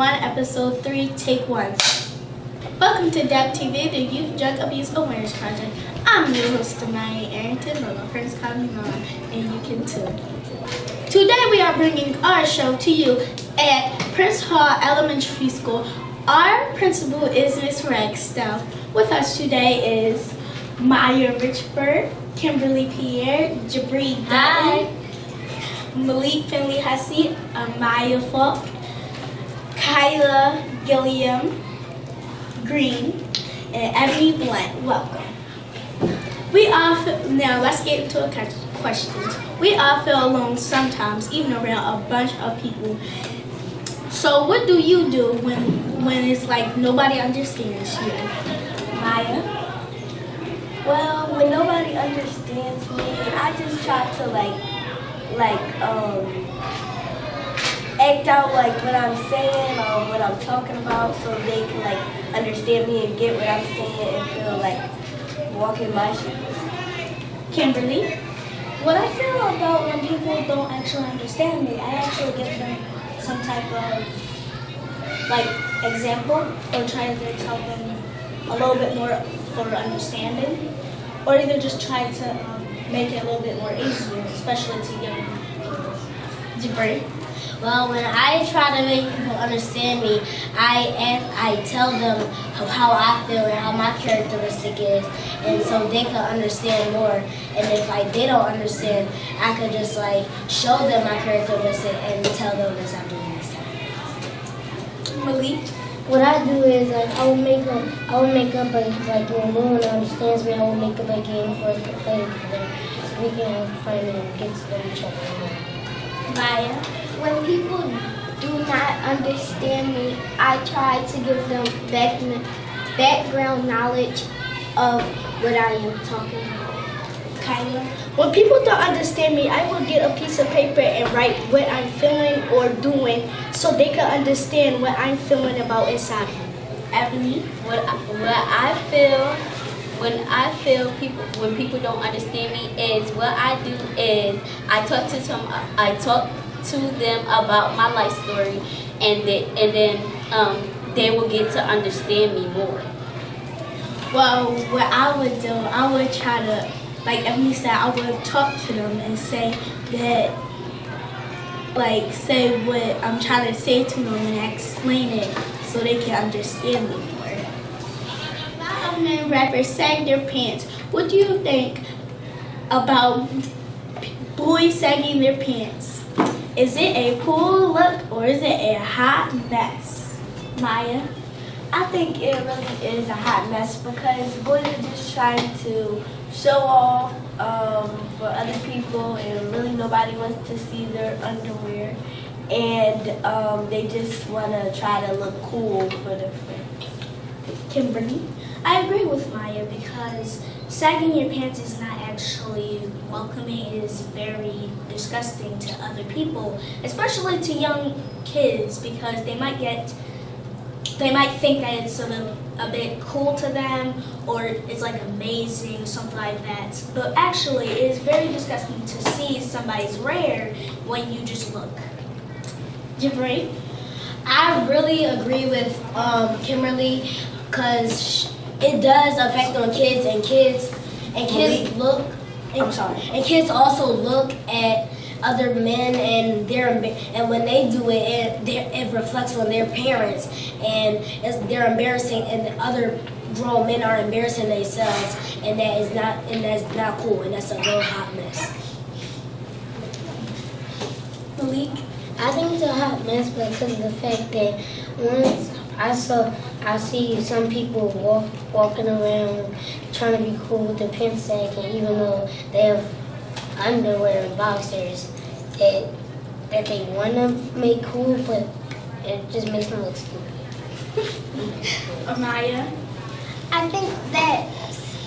1, Episode 3, Take 1. Welcome to Daap TV, the Youth Drug Abuse Awareness Project. I'm your host, Amya, Arrington, or my friends call me Mom, and you can too. Today we are bringing our show to you at Prince Hall Elementary School. Our principal is Miss Ragstow. With us today is Maya Richford, Kimberly Pierre, Jabri Dutton, Malik Finley Hussey, Amaya Falk, Kyla Gilliam Green, and Ebony Blunt. Welcome. Now let's get into a questions. We all feel alone sometimes, even around a bunch of people. So what do you do when it's like nobody understands you? Maya? Well, when nobody understands me, I just try to act out like what I'm saying or what I'm talking about, so they can understand me and get what I'm saying and feel like walking my shoes. Kimberly? What I feel about when people don't actually understand me, I actually give them some type of example or try to tell them a little bit more for understanding, or either just try to make it a little bit more easier, especially to young people. Jabri? Well, when I try to make people understand me, I tell them how I feel and how my characteristic is, and so they can understand more. And if they don't understand, I could just show them my characteristic and tell them exactly what I Malik? What I do is I will make up when no one understands me, I will make up a game for us to play together so we can have fun and get to know each other. Maya? When people do not understand me, I try to give them background knowledge of what I am talking about. Kyla? When people don't understand me, I will get a piece of paper and write what I'm feeling or doing so they can understand what I'm feeling about inside me. Ebony? When people don't understand me is what I do is I talk to them about my life story, and then they will get to understand me more. Well, what I would do, I would try to, like Ebony said, I would talk to them and say that, say what I'm trying to say to them and explain it so they can understand me more. A lot of men rappers sag their pants. What do you think about boys sagging their pants? Is it a cool look or is it a hot mess? Maya? I think it really is a hot mess because boys are just trying to show off for other people, and really nobody wants to see their underwear, and they just want to try to look cool for their friends. Kimberly? I agree with Maya because sagging your pants is not actually welcoming. It is very disgusting to other people, especially to young kids, because they might think that it's a bit cool to them, or it's amazing, something like that. But actually, it is very disgusting to see somebody's rear when you just look. Jabri? I really agree with Kimberly, because it does affect on kids, and kids look. And kids also look at other men, and when they do it reflects on their parents, and they're embarrassing, and the other grown men are embarrassing themselves, and that's not cool, and that's a real hot mess. Malik? I think it's a hot mess because of the fact that once I see some people walking around trying to be cool with their pants sagging, even though they have underwear and boxers that they want to make cool, but it just makes them look stupid. Amaya? I think that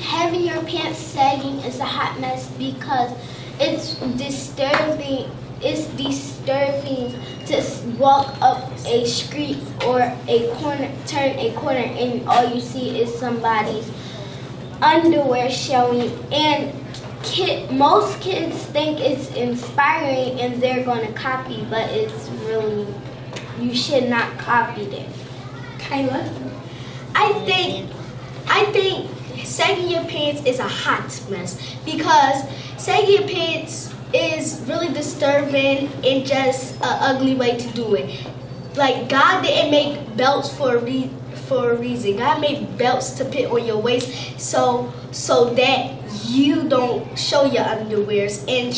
having your pants sagging is a hot mess because it's disturbing. It's disturbing to walk up a street or turn a corner, and all you see is somebody's underwear showing. And most kids think it's inspiring and they're going to copy, but it's really you should not copy them. Kyla? I think sagging your pants is a hot mess because sagging your pants is really disturbing and just an ugly way to do it. Like, God didn't make belts for a reason. God made belts to put on your waist so that you don't show your underwears. And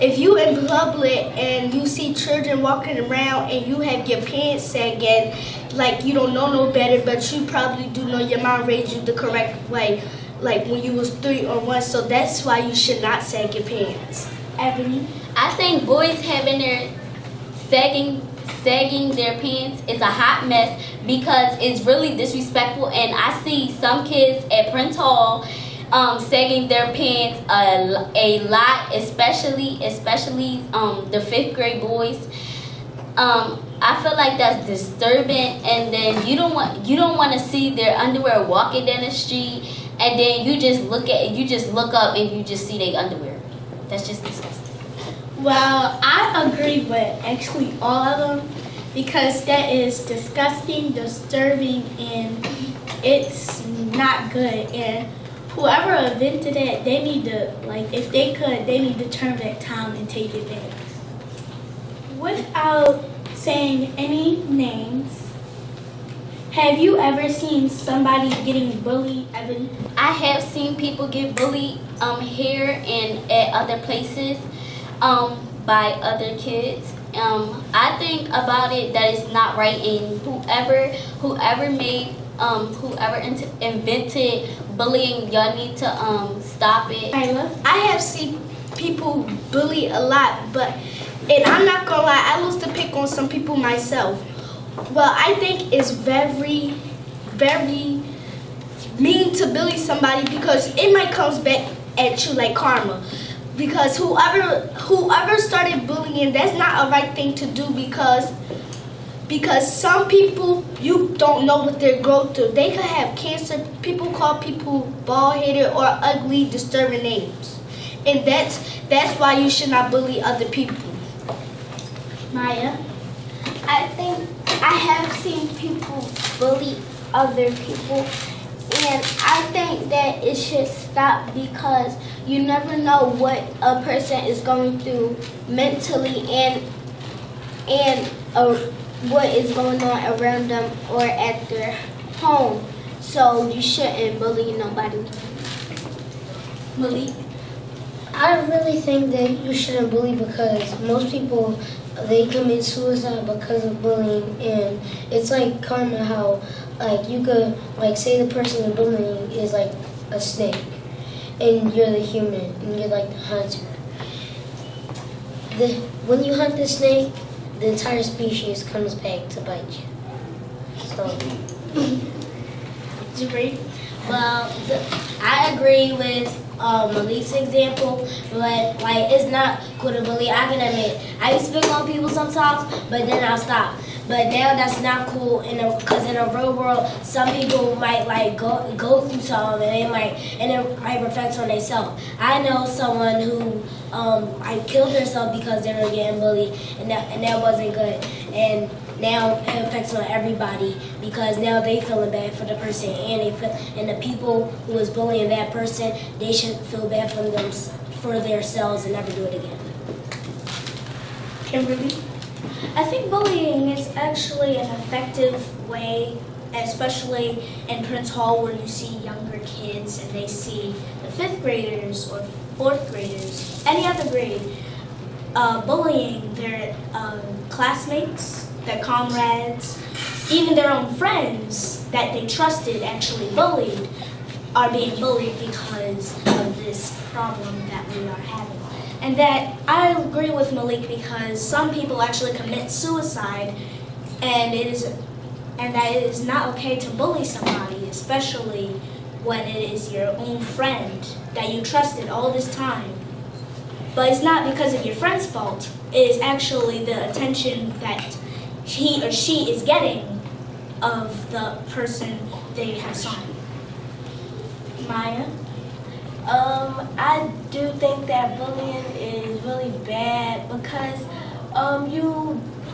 if you in public and you see children walking around and you have your pants sagging, like you don't know no better, but you probably do know your mom raised you the correct way, like when you was 3 or 1. So that's why you should not sag your pants. Ebony? I think boys having their sagging their pants is a hot mess because it's really disrespectful, and I see some kids at Prince Hall sagging their pants a lot, especially the 5th grade boys. I feel like that's disturbing, and then you don't want to see their underwear walking down the street, and then you just look up and you just see their underwear. That's just disgusting. Well, I agree with actually all of them because that is disgusting, disturbing, and it's not good. And whoever invented it, they need to, like, if they could, they need to turn back time and take it back. Without saying any names, have you ever seen somebody getting bullied, Ebony? I have seen people get bullied here and at other places by other kids. I think about it that it's not right, and whoever invented bullying, y'all need to stop it. I have seen people bully a lot, and I'm not gonna lie, I used to pick on some people myself. Well, I think it's very, very mean to bully somebody because it might come back at you like karma. Because whoever started bullying, that's not a right thing to do because some people, you don't know what they're going through. They could have cancer. People call people bald-headed or ugly, disturbing names. And that's why you should not bully other people. Maya? I think I have seen people bully other people, and I think that it should stop because you never know what a person is going through mentally and what is going on around them or at their home. So you shouldn't bully nobody. Malik? I really think that you shouldn't bully because most people, they commit suicide because of bullying, and it's like karma how, like, you could, like, say the person you're bullying is like a snake, and you're the human, and you're like the hunter. When you hunt the snake, the entire species comes back to bite you. So, Jabri? Well, I agree with Malik's example, but like it's not cool to bully. I can admit I used to pick on people sometimes, but then I'll stop. But now that's not cool, because in a real world, some people might like go through something and it might reflect on themselves. I know someone who killed herself because they were getting bullied, and that wasn't good. And now it affects on everybody because now they feeling bad for the person, and the people who was bullying that person, they should feel bad for themselves and never do it again. Kimberly? I think bullying is actually an effective way, especially in Prince Hall where you see younger kids and they see the 5th graders or 4th graders, any other grade, bullying their classmates, their comrades, even their own friends that they trusted actually bullied, are being bullied because of this problem that we are having. And that I agree with Malik because some people actually commit suicide, and that it is not okay to bully somebody, especially when it is your own friend that you trusted all this time. But it's not because of your friend's fault. It is actually the attention that he or she is getting of the person they have signed. Maya? I do think that bullying is really bad because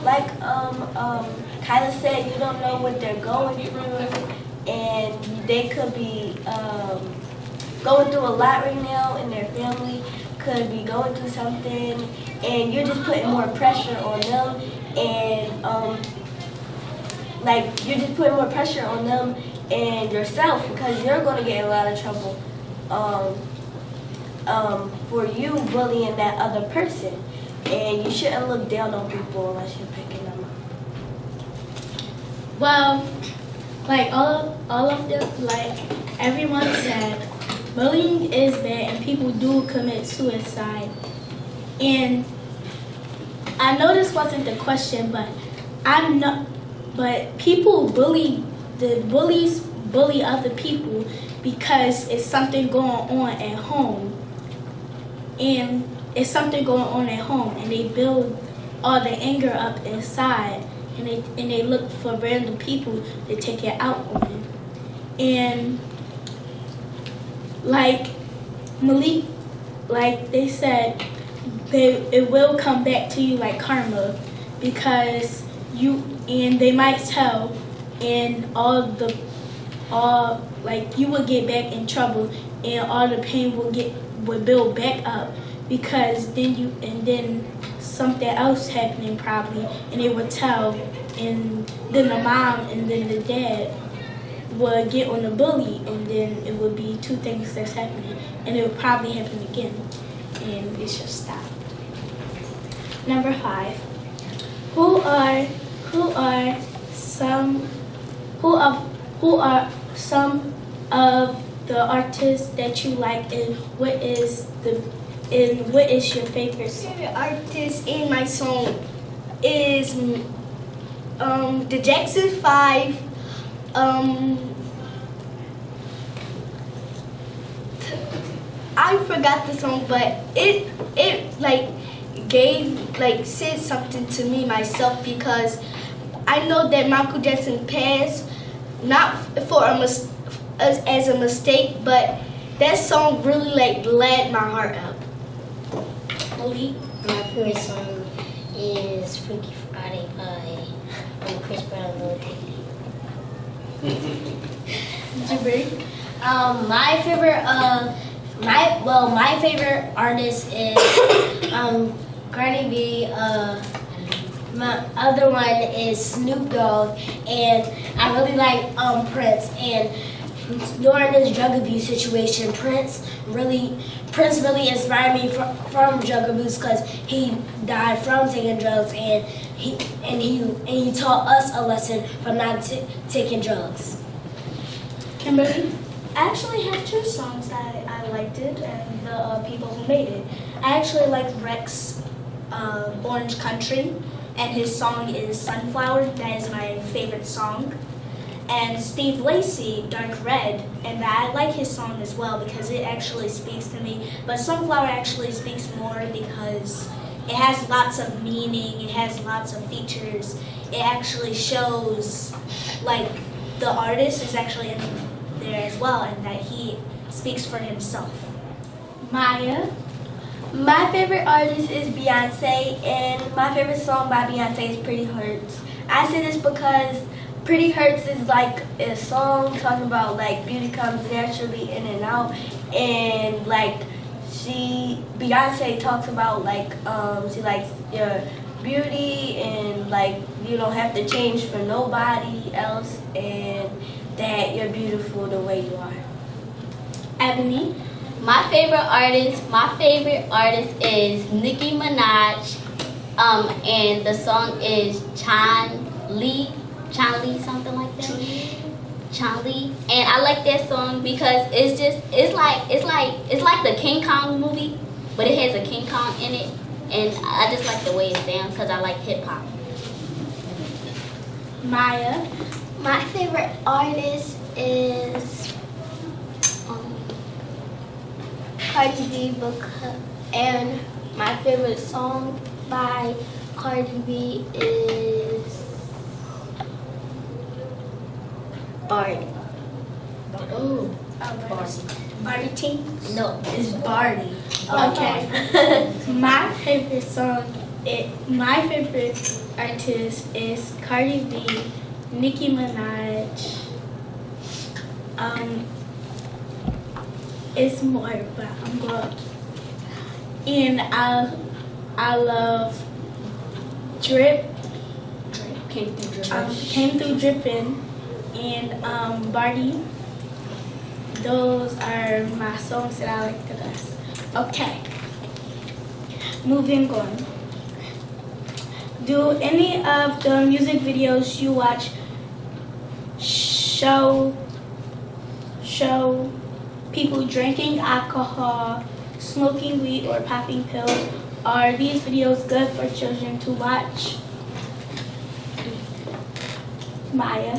like Kyla said, you don't know what they're going through, and they could be going through a lot right now in their family, could be going through something, and you're just putting more pressure on them, and you're just putting more pressure on them and yourself, because you're going to get in a lot of trouble for you bullying that other person. And you shouldn't look down on people unless you're picking them up. Well, like all of them, like everyone said, bullying is bad and people do commit suicide. And I know this wasn't the question, but people bullies bully other people because it's something going on at home. And it's something going on at home, and they build all the anger up inside, and they look for random people to take it out on. And like Malik, like they said, it will come back to you like karma, because they might tell, and you will get back in trouble, and all the pain will build back up, because then something else happening probably, and they would tell, and then the mom and then the dad would get on the bully, and then it would be two things that's happening, and it would probably happen again, and it should stop. Number 5. Who are some of the artists that you like, and what is your favorite song? Favorite artist in my song is the Jackson 5. I forgot the song, but it said something to me myself, because I know that Michael Jackson passed not for as a mistake, but that song really led my heart up. My favorite song is Freaky Friday by Chris Brown and Lil Dicky. My favorite artist is Cardi B. My other one is Snoop Dogg, and I really like Prince. And during this drug abuse situation, Prince really inspired me from drug abuse, because he died from taking drugs, and he taught us a lesson from not taking drugs. Kimberly? I actually have 2 songs that I liked it, and the people who made it. I actually like Rex Orange Country, and his song is Sunflower. That is my favorite song. And Steve Lacy, Dark Red, and I like his song as well because it actually speaks to me. But Sunflower actually speaks more because it has lots of meaning, it has lots of features. It actually shows like the artist is actually in there as well, and that he speaks for himself. Maya? My favorite artist is Beyonce, and my favorite song by Beyonce is Pretty Hurts. I say this because Pretty Hurts is like a song talking about like beauty comes naturally in and out, and like Beyonce talks about like she likes your beauty, and like you don't have to change for nobody else, and that you're beautiful the way you are. Ebony? My favorite artist is Nicki Minaj, and the song is Chanli, something like that. Chanli, and I like that song because it's like the King Kong movie, but it has a King Kong in it, and I just like the way it sounds because I like hip hop. Maya? My favorite artist is Cardi B, and my favorite song by Cardi B is Barty. Oh, Barty T? No, It's Barty. Okay. My favorite song My favorite artist is Cardi B, Nicki Minaj. It's more, but I'm going. And I love Drip. Came through Came through dripping, and Barty. Those are my songs that I like the best. Okay, moving on. Do any of the music videos you watch show people drinking alcohol, smoking weed, or popping pills? Are these videos good for children to watch? Maya.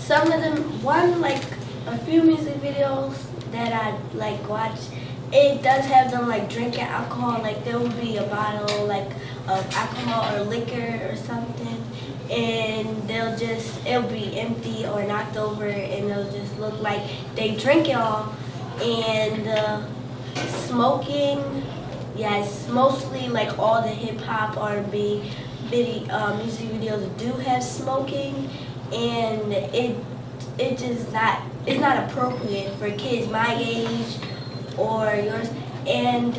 Some of them, a few music videos that I watch, it does have them drinking alcohol. There will be a bottle of alcohol or liquor or something, and it'll be empty or knocked over, and it'll just look like they drink it all. And smoking, yes, mostly all the hip hop, R&B, music videos do have smoking, and it's not appropriate for kids my age or yours. And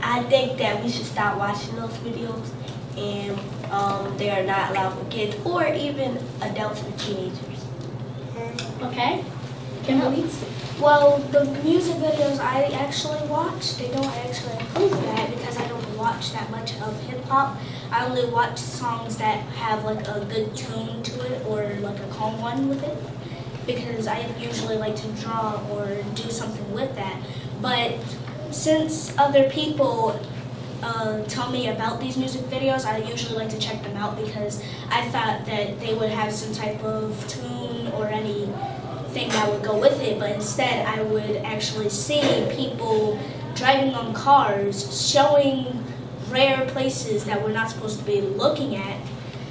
I think that we should stop watching those videos, and they are not allowed for kids or even adults or teenagers. Okay. Kimberly? Well, the music videos I actually watch, they don't actually include that because I don't watch that much of hip hop. I only watch songs that have a good tune to it or a calm one with it, because I usually like to draw or do something with that. But since other people tell me about these music videos, I usually like to check them out because I thought that they would have some type of tune or anything that would go with it, but instead I would actually see people driving on cars, showing rare places that we're not supposed to be looking at,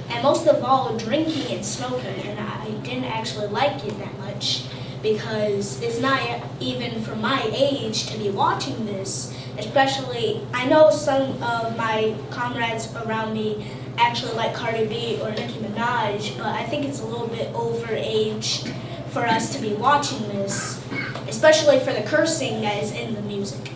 and most of all drinking and smoking. And I didn't actually like it that much because it's not even for my age to be watching this. Especially, I know some of my comrades around me actually like Cardi B or Nicki Minaj, but I think it's a little bit over age for us to be watching this, especially for the cursing that is in the music.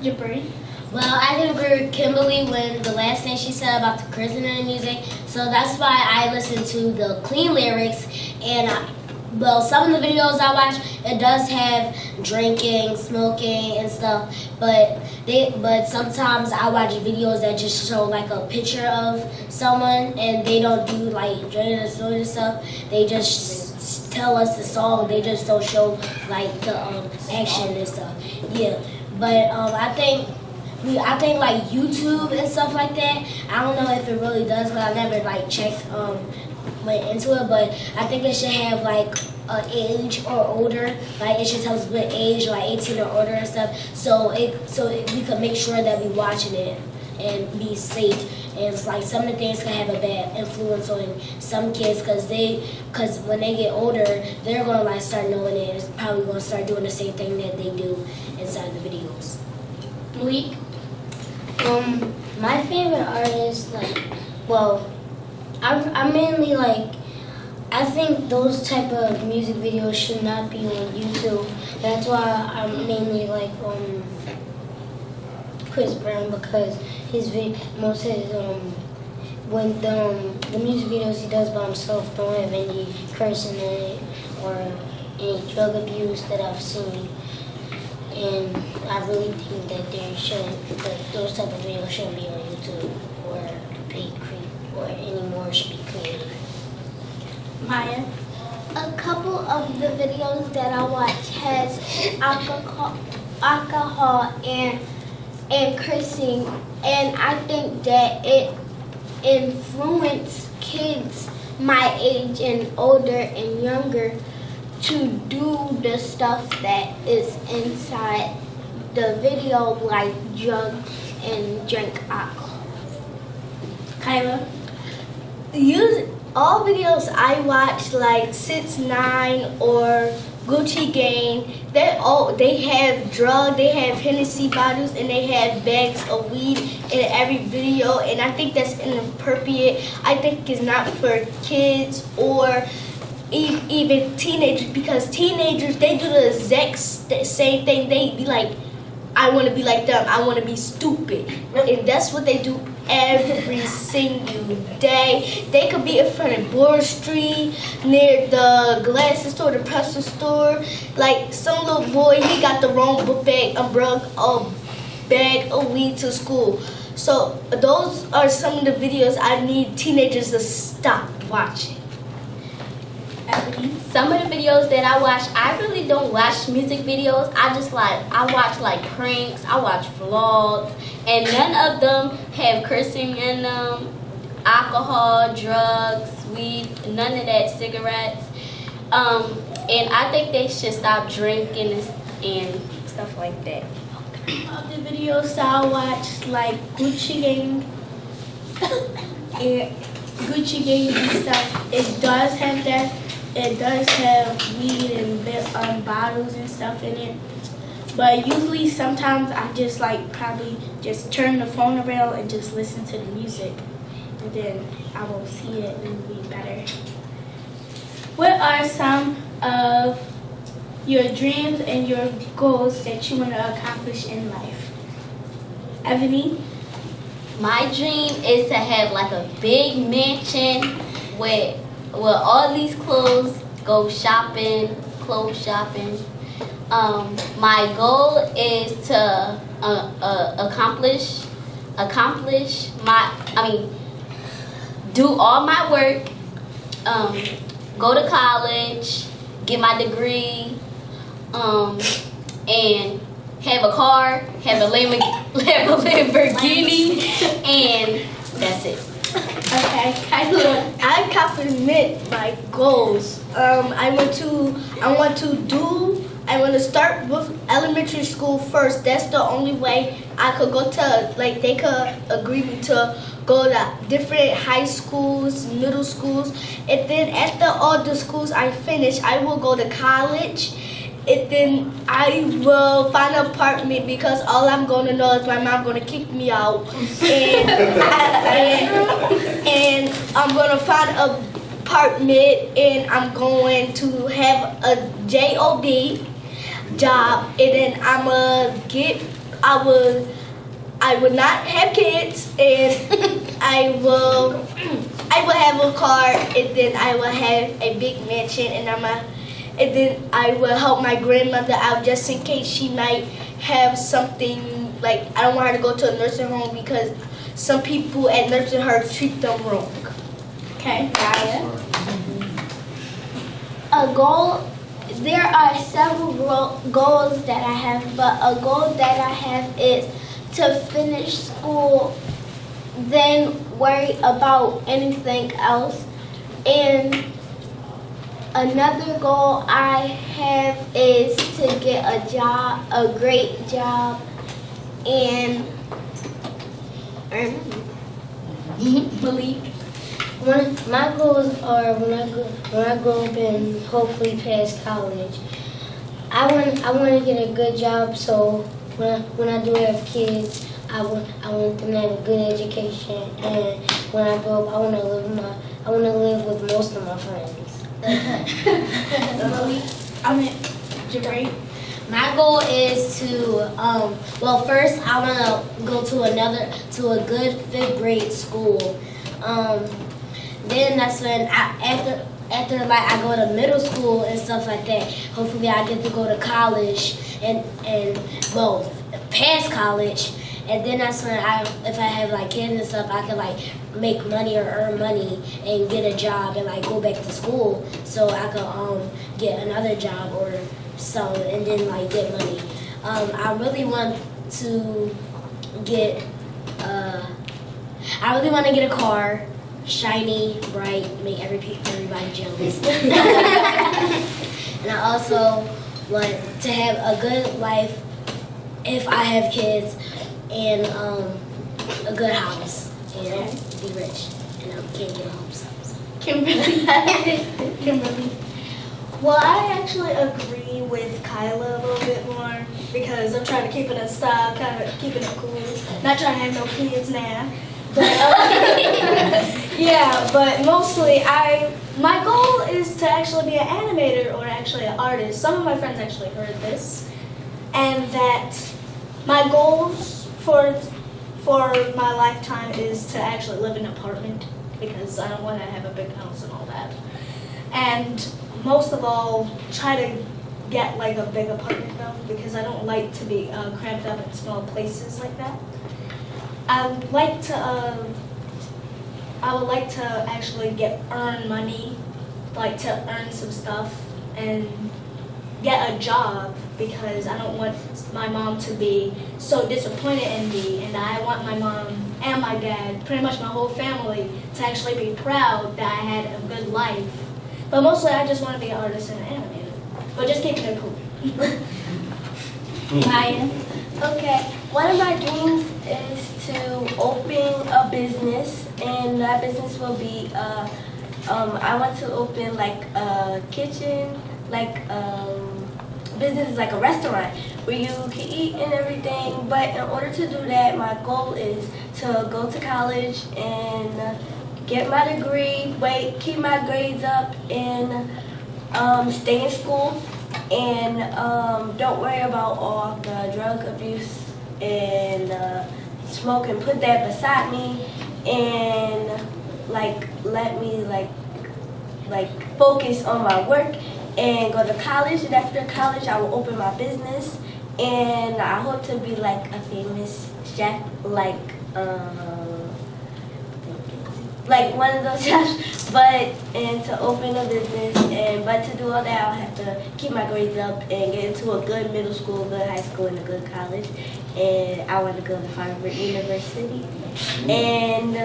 Jabri? Well, I can agree with Kimberly when the last thing she said about the cursing in the music. So that's why I listen to the clean lyrics. And some of the videos I watch, it does have drinking, smoking, and stuff. But sometimes I watch videos that just show a picture of someone, and they don't do drinking and smoking and stuff. They just tell us the song. They just don't show the action and stuff. Yeah, but I think YouTube and stuff like that, I don't know if it really does, but I never checked went into it, but I think it should have an age or older, it should tell us what age, 18 or older and stuff, so we could make sure that we watching it and be safe. And it's some of the things can have a bad influence on some kids because when they get older, they're gonna start knowing it. It's probably gonna start doing the same thing that they do inside the videos. Malik? My favorite artist, I mainly I think those type of music videos should not be on YouTube. That's why I mainly Chris Brown, because most of his when the music videos he does by himself don't have any cursing in it or any drug abuse that I've seen. And I really think that those type of videos shouldn't be on YouTube or anymore should be created. Maya? A couple of the videos that I watch has alcohol and cursing, and I think that it influences kids my age and older and younger to do the stuff that is inside the video, like drugs and drink alcohol. Kyla? All videos I watch 6 9 or Gucci Gang. They have drugs, they have Hennessy bottles, and they have bags of weed in every video. And I think that's inappropriate. I think it's not for kids or even teenagers, because teenagers, they do the exact same thing. They be like, I want to be like them. I want to be stupid. And that's what they do every single day. They could be in front of Board Street, near the glasses store, the pretzel store. Like some little boy, he got the wrong book bag and brought a bag of weed to school. So those are some of the videos I need teenagers to stop watching. Some of the videos that I watch, I really don't watch music videos. I watch like pranks, I watch vlogs, and none of them have cursing in them, alcohol, drugs, weed, none of that, cigarettes. And I think they should stop drinking and stuff like that. Of the videos that I watch, like Gucci Gang and stuff, it does have that. It does have weed and bottles and stuff in it. But usually, sometimes I just like probably just turn the phone around and just listen to the music, and then I will see it and be better. What are some of your dreams and your goals that you want to accomplish in life? Ebony? My dream is to have like a big mansion with all these clothes, go shopping, clothes shopping. My goal is to do all my work, go to college, get my degree, and have a car, have a Lamborghini, and that's it. Okay, I compliment my goals. I want to start with elementary school first. That's the only way I could go to, like, they could agree me to go to different high schools, middle schools, and then after all the schools I finish, I will go to college. And then I will find an apartment, because all I'm going to know is my mom going to kick me out. And I'm going to find an apartment, and I'm going to have a job. And then I will not have kids, and I will have a car, and then I will have a big mansion, and then I will help my grandmother out just in case she might have something, like, I don't want her to go to a nursing home because some people at nursing homes treat them wrong. Okay, Gaia? There are several goals that I have, but a goal that I have is to finish school, then worry about anything else. And another goal I have is to get a great job, and Malik? My goals are when I grow up and hopefully pass college, I want to get a good job. So when I do have kids, I want them to have a good education. And when I grow up, I want to live with most of my friends. Jabari? My goal is to, first I want to go to a good 5th grade school. Then that's when after I go to middle school and stuff like that, hopefully I get to go to college and pass college. And then that's when if I have like kids and stuff, I can like make money or earn money and get a job and like go back to school, so I can get another job or something and then like get money. I really want to get a car, shiny, bright, make everybody jealous. And I also want to have a good life if I have kids, and a good house, be rich, and I can't get a home. Kimberly? Well, I actually agree with Kyla a little bit more because I'm trying to keep it in style, kind of keeping it cool. Not trying to have no kids now. But, yeah, but mostly my goal is to actually be an animator or actually an artist. Some of my friends actually heard this. And that my goals for my lifetime is to actually live in an apartment because I don't want to have a big house and all that. And most of all, try to get like a big apartment though, because I don't like to be cramped up in small places like that. I would like to actually earn money, like to earn some stuff and get a job because I don't want my mom to be so disappointed in me, and I want my mom and my dad, pretty much my whole family, to actually be proud that I had a good life. But mostly I just want to be an artist and an animator. But just keep it cool. Maya. Okay, one of my dreams is to open a business, and that business will be, I want to open like a kitchen, like business is like a restaurant where you can eat and everything. But in order to do that, my goal is to go to college and get my degree, keep my grades up, and stay in school, and don't worry about all the drug abuse and smoke, and put that beside me, and like let me like focus on my work and go to college. And after college, I will open my business, and I hope to be like a famous chef, like one of those chefs, and to open a business, but to do all that, I'll have to keep my grades up and get into a good middle school, good high school, and a good college. And I want to go to Harvard University. And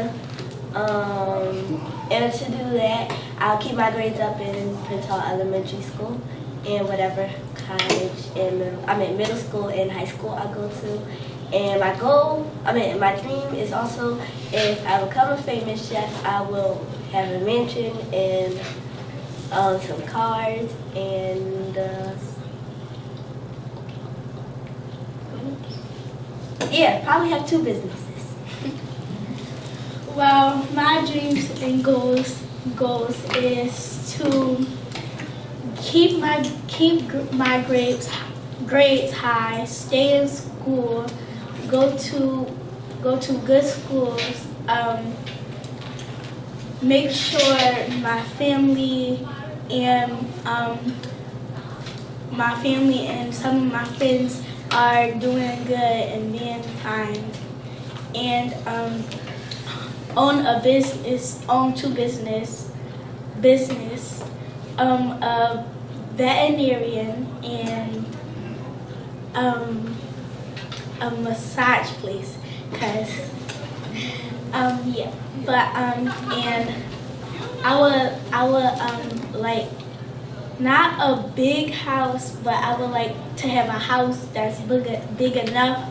to do that, I'll keep my grades up in Prince Hall Elementary School and whatever college and middle school and high school I go to. And my dream is also, if I become a famous chef, I will have a mansion and some cars and probably have 2 businesses. Well, my dreams and goals is to keep my grades high, stay in school, go to good schools, make sure my family and some of my friends are doing good and being kind, and own 2 business, a veterinarian and a massage place, and I would like not a big house, but I would like to have a house that's big enough,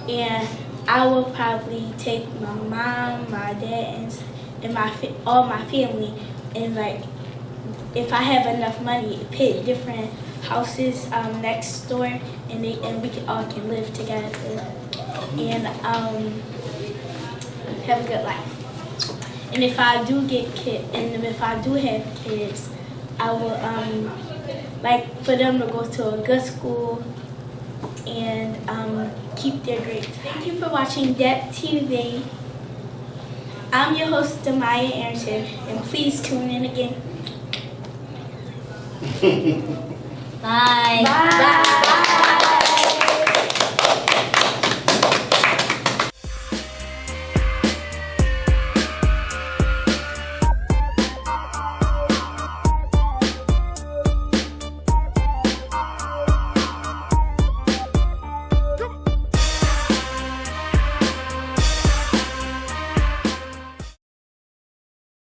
and I will probably take my mom, my dad, and all my family, and like if I have enough money, pick different houses next door, and we all can live together and have a good life. And if I do have kids, I will like for them to go to a good school and keep their grades. Thank you for watching Daap TV. I'm your host, Amya Arrington, and please tune in again. Bye. Bye.